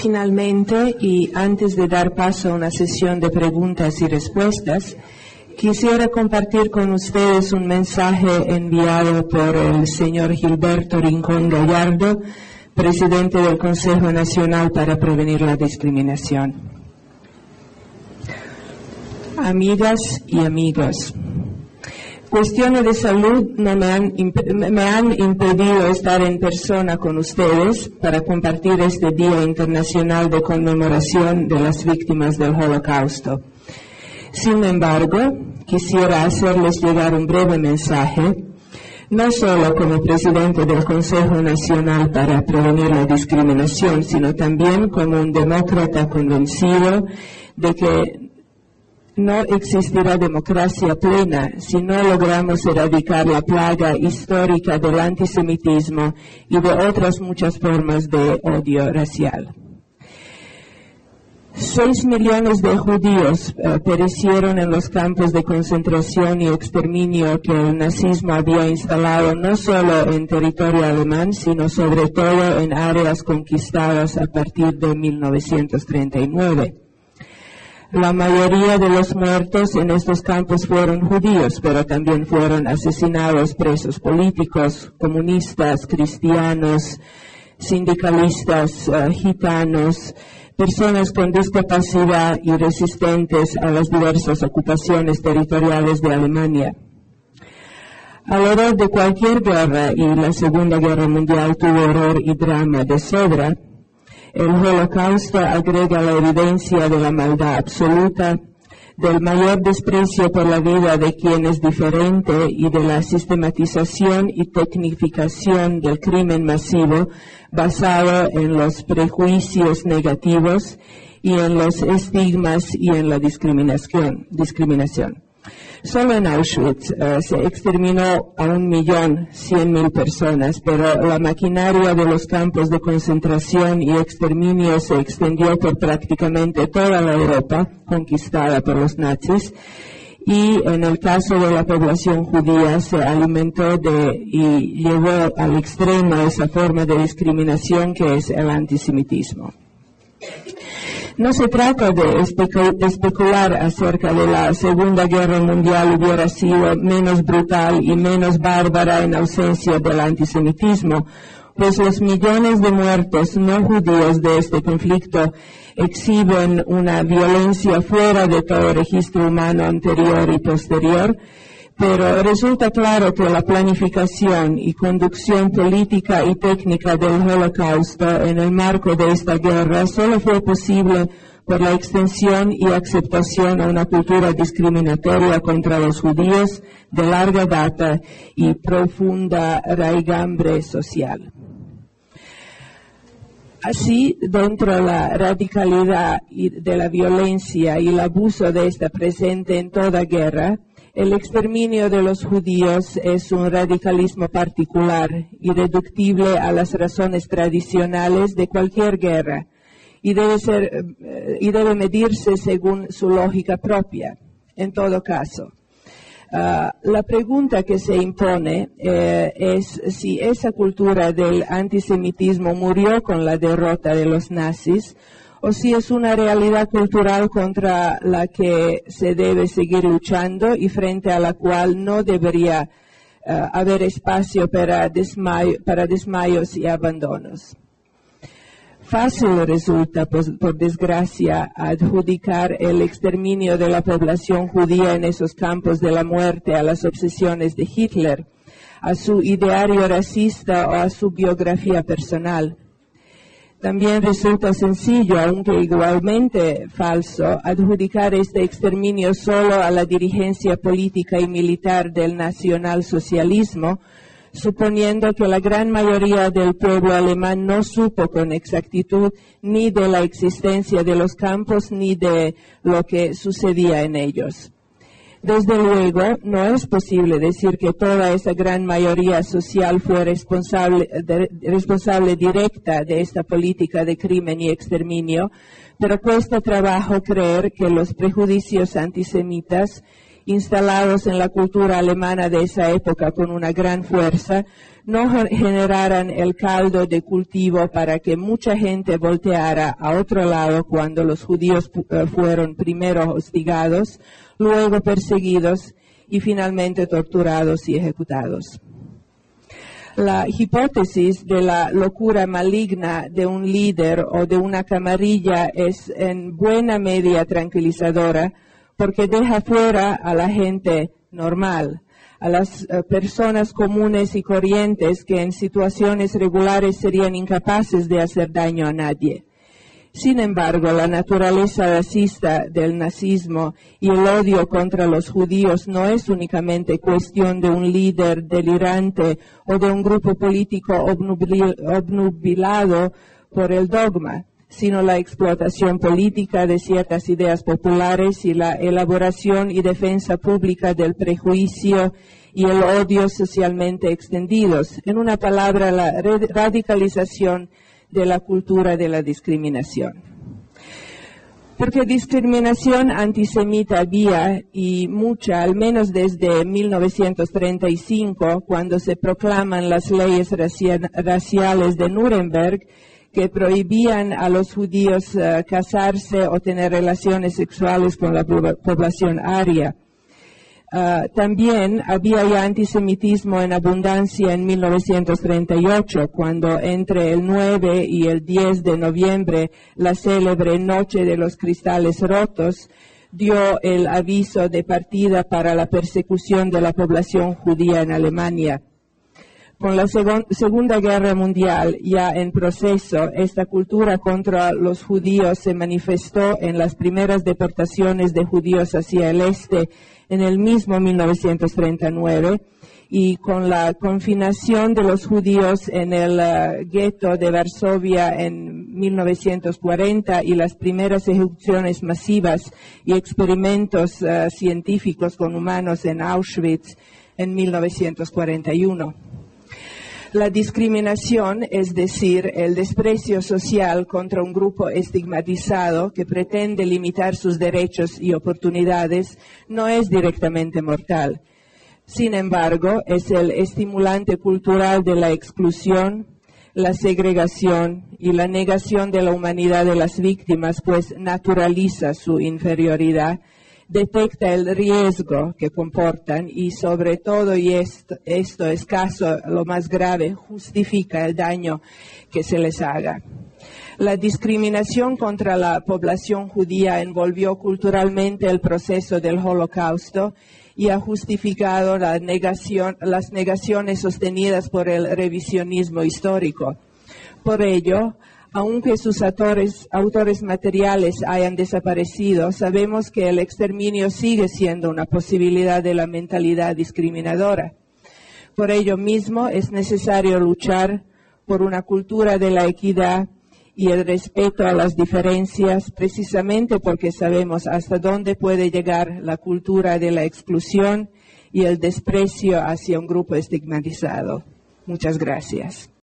Finalmente, y antes de dar paso a una sesión de preguntas y respuestas, quisiera compartir con ustedes un mensaje enviado por el señor Gilberto Rincón Gallardo, presidente del Consejo Nacional para Prevenir la Discriminación. Amigas y amigos, cuestiones de salud me han impedido estar en persona con ustedes para compartir este Día Internacional de Conmemoración de las Víctimas del Holocausto. Sin embargo, quisiera hacerles llegar un breve mensaje, no solo como presidente del Consejo Nacional para Prevenir la Discriminación, sino también como un demócrata convencido de que no existirá democracia plena si no logramos erradicar la plaga histórica del antisemitismo y de otras muchas formas de odio racial. 6 millones de judíos perecieron en los campos de concentración y exterminio que el nazismo había instalado no solo en territorio alemán, sino sobre todo en áreas conquistadas a partir de 1939. La mayoría de los muertos en estos campos fueron judíos, pero también fueron asesinados presos políticos, comunistas, cristianos, sindicalistas, gitanos, personas con discapacidad y resistentes a las diversas ocupaciones territoriales de Alemania. Al horror de cualquier guerra, y la Segunda Guerra Mundial tuvo horror y drama de sobra, el Holocausto agrega la evidencia de la maldad absoluta, del mayor desprecio por la vida de quien es diferente y de la sistematización y tecnificación del crimen masivo basado en los prejuicios negativos y en los estigmas y en la discriminación. Solo en Auschwitz se exterminó a 1.100.000 personas, pero la maquinaria de los campos de concentración y exterminio se extendió por prácticamente toda la Europa conquistada por los nazis, y en el caso de la población judía se alimentó y llevó al extremo esa forma de discriminación que es el antisemitismo. No se trata de especular acerca de la Segunda Guerra Mundial hubiera sido menos brutal y menos bárbara en ausencia del antisemitismo, pues los millones de muertos no judíos de este conflicto exhiben una violencia fuera de todo registro humano anterior y posterior, pero resulta claro que la planificación y conducción política y técnica del Holocausto en el marco de esta guerra solo fue posible por la extensión y aceptación a una cultura discriminatoria contra los judíos de larga data y profunda raigambre social. Así, dentro de la radicalidad de la violencia y el abuso de esta presente en toda guerra, el exterminio de los judíos es un radicalismo particular, irreductible a las razones tradicionales de cualquier guerra, y debe medirse según su lógica propia. En todo caso, la pregunta que se impone es si esa cultura del antisemitismo murió con la derrota de los nazis, o si es una realidad cultural contra la que se debe seguir luchando y frente a la cual no debería haber espacio para desmayos y abandonos. Fácil resulta, por desgracia, adjudicar el exterminio de la población judía en esos campos de la muerte a las obsesiones de Hitler, a su ideario racista o a su biografía personal. También resulta sencillo, aunque igualmente falso, adjudicar este exterminio solo a la dirigencia política y militar del nacionalsocialismo, suponiendo que la gran mayoría del pueblo alemán no supo con exactitud ni de la existencia de los campos ni de lo que sucedía en ellos. Desde luego, no es posible decir que toda esa gran mayoría social fue responsable directa de esta política de crimen y exterminio, pero cuesta trabajo creer que los prejuicios antisemitas instalados en la cultura alemana de esa época con una gran fuerza, no generaran el caldo de cultivo para que mucha gente volteara a otro lado cuando los judíos fueron primero hostigados, luego perseguidos y finalmente torturados y ejecutados. La hipótesis de la locura maligna de un líder o de una camarilla es en buena medida tranquilizadora porque deja fuera a la gente normal, a las personas comunes y corrientes que en situaciones regulares serían incapaces de hacer daño a nadie. Sin embargo, la naturaleza racista del nazismo y el odio contra los judíos no es únicamente cuestión de un líder delirante o de un grupo político obnubilado por el dogma, sino la explotación política de ciertas ideas populares y la elaboración y defensa pública del prejuicio y el odio socialmente extendidos. En una palabra, la radicalización de la cultura de la discriminación. Porque discriminación antisemita había y mucha, al menos desde 1935, cuando se proclaman las leyes raciales de Nuremberg, que prohibían a los judíos casarse o tener relaciones sexuales con la población aria. También había ya antisemitismo en abundancia en 1938, cuando entre el 9 y el 10 de noviembre, la célebre Noche de los Cristales Rotos dio el aviso de partida para la persecución de la población judía en Alemania. Con la Segunda Guerra Mundial ya en proceso, esta cultura contra los judíos se manifestó en las primeras deportaciones de judíos hacia el este en el mismo 1939 y con la confinación de los judíos en el gueto de Varsovia en 1940 y las primeras ejecuciones masivas y experimentos científicos con humanos en Auschwitz en 1941. La discriminación, es decir, el desprecio social contra un grupo estigmatizado que pretende limitar sus derechos y oportunidades, no es directamente mortal. Sin embargo, es el estimulante cultural de la exclusión, la segregación y la negación de la humanidad de las víctimas, pues naturaliza su inferioridad, detecta el riesgo que comportan y sobre todo, y esto es caso lo más grave, justifica el daño que se les haga. La discriminación contra la población judía envolvió culturalmente el proceso del Holocausto y ha justificado las negaciones sostenidas por el revisionismo histórico. Por ello, aunque sus autores materiales hayan desaparecido, sabemos que el exterminio sigue siendo una posibilidad de la mentalidad discriminadora. Por ello mismo es necesario luchar por una cultura de la equidad y el respeto a las diferencias, precisamente porque sabemos hasta dónde puede llegar la cultura de la exclusión y el desprecio hacia un grupo estigmatizado. Muchas gracias.